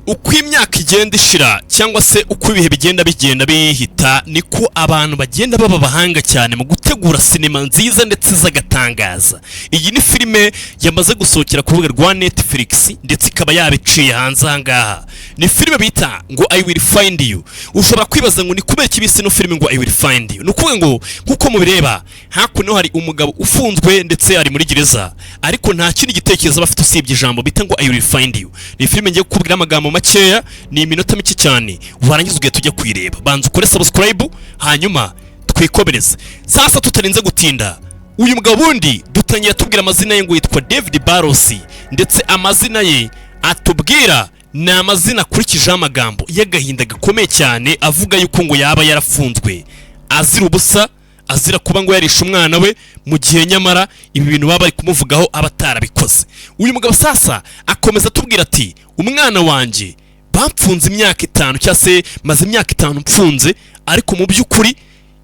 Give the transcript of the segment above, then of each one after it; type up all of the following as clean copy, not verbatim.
uko imyaka igenda ishira cyangwa se uko ibihe bigenda bihita niko abantu bagenda baba bahanga cyane mu gutegura sinema nziza ndetse zagatangaza. Iyi ni filime yamaze gusohokera ku rubuga rwa Netflix ndetse ikaba yabiciye hanze ahangaha. Ni filime bita ngo I Will Find You. Ushobora kwibaza ngo ni kubera kibisi no filime ngo I Will Find You. Nukuvuga ngo nkuko mubireba hakuno hari umugabo ufunzwe ndetse ari muri gereza, ariko nta kindi gitekerezo bafite usibye ijambo bita ngo I Will Find You. Ni filime ngiye kukubwira amagambo makeya, ni iminota mike cyane, warangiza ugiye tujya kwireba. Banza ukore subscribe hanyuma twikomereze. Sasa tutarinze gutinda, uyu mugabo bundi dutangiye tubwira amazina ye ngo yitwa David Barros, ndetse amazina ye atubwira ni amazina akurikije amagambo y'agahinda gakomeye cyane avuga yuko ngo yaba yarafunzwe azira ubusa, azira kuba ngo yarisha umwana we mu gihe nyamara ibi bintu baba bari kumuvugaho abatarabikoze. Uyu mugabo sasa akomeza atubwira ati umwana wanjye bapfunze imyaka 5 cyangwa se maze imyaka 5 mpfunze, ariko mu by'ukuri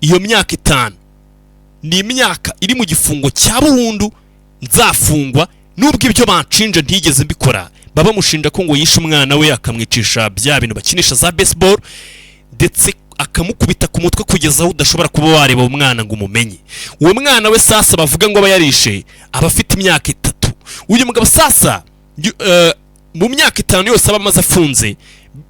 iyo myaka 5 ni imyaka iri mu gifungo cya burundu, nzafungwa nubwo ibyo banshinja ntigeze mbikora. Baba mushinja ko ngo yishe umwana we akamwicisha bya bintu bakinisha za baseball ndetse akamukubita ku mutwe kugeza aho udashobora kuba wareba umwana ngo umumenye. Uwo mwana we sasa bavuga ngo aba yarishe abafite imyaka 3. Uyu mugabo sasa mu myaka 5 yose aba amaze afunze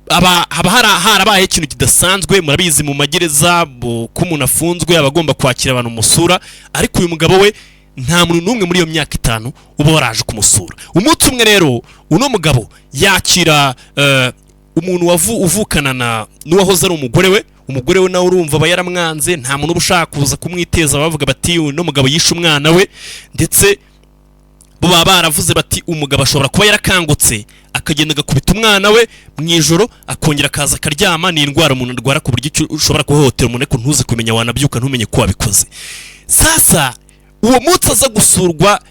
haba harabaye ikintu kidasanzwe. Murabizi mu magereza ko umuntu afunzwe abagomba kwakira abantu musura, ariko uyu mugabo we nta muntu numwe muri iyo myaka 5 uba waraje kumusura. Umunsi umwe rero uno mugabo yakira umuntu uvukana n'uwahoze ari umugore we nawe urumva aba yaramwanze, nta muntu ubushaka kuza kumwiteza. Bavuga bati uno mugabo yishe umwana we, ndetse bo baba baravuze bati umugabo ashobora kuba yarakangutse akagenda agakubita umwana we mu ijoro akongera akaza akaryama. Ni indwara umuntu arwara ku buryo ushobora kuhohotera umuntu ariko ntuze kumenya, wanabyuka ntumenye ko wabikoze. Sasa uwo munsi aza gusurwa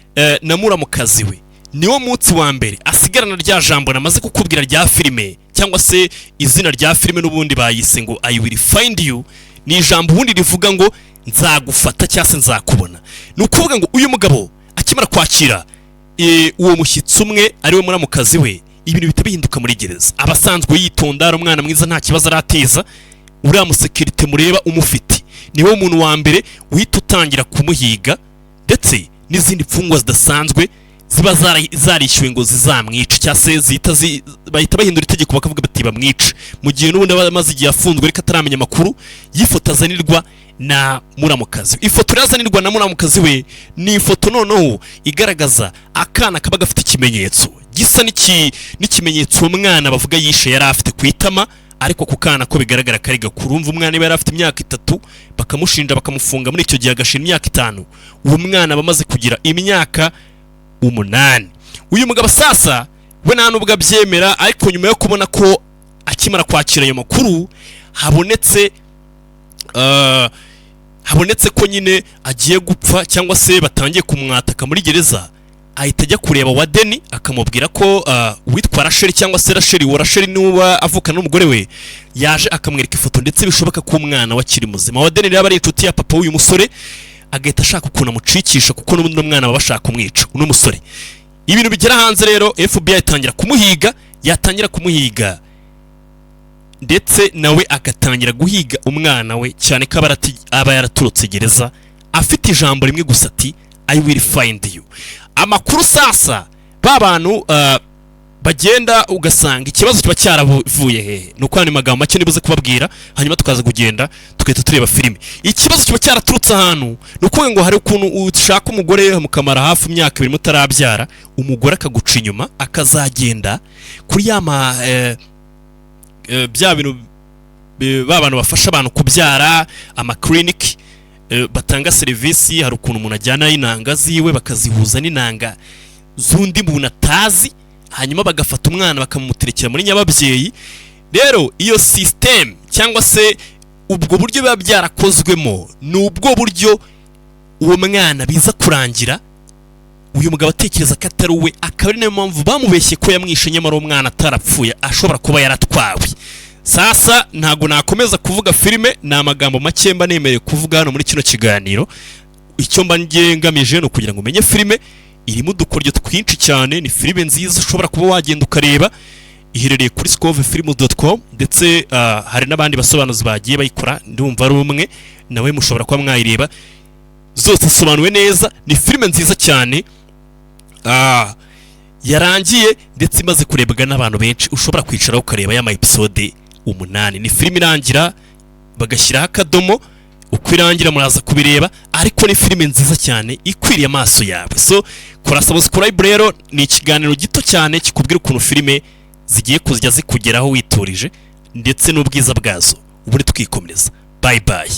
na muramukazi we, niwo munsi wa mbere asigarana rya jambo namaze kukubwira rya filime, cyangwa se izina rya filime n'ubundi bayise ngo I Will Find You. Ni ijambo ubundi rivuga ngo nzagufata cyangwa se nzakubona. Ni ukuvuga ngo uyu mugabo akimara kwakira uwo mushyitsi umwe ari we muramukazi we, ibintu bita bihinduka muri gereza. Abasanzwe yitonda, ari umwana mwiza, nta kibazo arateza. Uriya musekirite mureba umufite niwe muntu wa mbere uhita utangira kumuhiga, ndetse n'izindi mfungwa zidasanzwe ziba zarishyuwe ngo zizamwice cyangwa se bahita bahindura itegeko bakavuga bati bamwice, mu gihe n'ubundi aba amaze igihe afunzwe ariko ataramenya amakuru. Y'ifoto azanirwa na muramukazi. Ifoto yazanirwa na muramukazi we ni ifoto noneho igaragaza akana kaba gafite ikimenyetso gisa n'ikimenyetso umwana bavuga yishe yari afite ku itama, ariko ku kana ko bigaragara kari gakuru. Umva umwana yari afite imyaka 3 bakamushinja bakamufunga muri icyo gihe agashira imyaka 5. Uwo mwana bamaze kugira imyaka 8. Uyu mugabo sasa we nta nubwo abyemera, ariko nyuma yo kubona ko akimara kwakira ayo makuru habonetse ko nyine agiye gupfa cyangwa se batangiye kumwataka muri gereza, ahita ajya kureba Wadeni akamubwira ko witwa Rasheli cyangwa se Rasheli nuba avukana n'umugore we yaje akamwereka ifoto, ndetse bishoboka ko umwana wakiri muzima. Wadeni rero ari inshuti ya papa w'uyu musore, agahita ashaka ukuntu amucikisha kuko n'ubundi umwana baba bashaka kumwica uno musore. Ibintu bigera hanze rero FBI itangira kumuhiga, yatangira kumuhiga ndetse nawe agatangira guhiga umwana we, cyane ko aba yaraturutse gereza afite ijambo rimwe gusa ati I will find you. Amakuru sasa babantu bagenda ugasanga ikibazo kiba cyaravuye hehe. Nuko hano magambo make nibuze kubabwira hanyuma tukaza kugenda tukahita tureba filime. Ikibazo kiba cyaraturutse ahantu nuko ngo hari ukuntu ushaka umugore mukamara hafi imyaka 2 mutarabyara, umugore akaguca inyuma akazagenda kuri yama bya bintu babantu bafasha abantu kubyara, ama clinic batanga serivisi. Hari ukuntu umuntu ajyana inanga ziwe bakazihuza n'inanga zundi muntu atazi, hanyuma bagafata umwana bakamumuterekera muri nyababyeyi. Rero iyo system cyangwa se ubwo buryo biba byarakozwemo n'ubwo buryo uwo mwana biza kurangira uyu mugabo atekereza ko atari we, akaba ari nayo mpamvu bamubeshye ko yamwishe nyamara umwana atarapfuye ashobora kuba yaratwawe. Sasa ntago nakomeza kuvuga filime, ni amagambo make mba nemereye kuvuga hano muri kino kiganiro. Icyo mba ngamije no kugira ngo umenye filime irimo udukoryo twinshi cyane. Ni filime nziza ushobora kuba wagenda ukareba, iherereye kuri scovefilms.com ndetse hari n'abandi basobanuzi bagiye bayikora ndumva ari umwe nawe mushobora kuba mwayireba zose zisobanuwe neza ni filime nziza cyane yarangiye ndetse imaze kurebwa n'abantu benshi ushobora kwicara ukareba ya episode 8 ni filime irangira bagashyiraho akadomo uko irangira muraza kubireba ariko ni filime nziza cyane ikwiriye amaso yawe so kora subscribe rero ni ikiganiro gito cyane kikubwira ukuntu filime zigiye kujya zikugeraho witurije ndetse n'ubwiza bwazo ubundi tukikomereza bye bye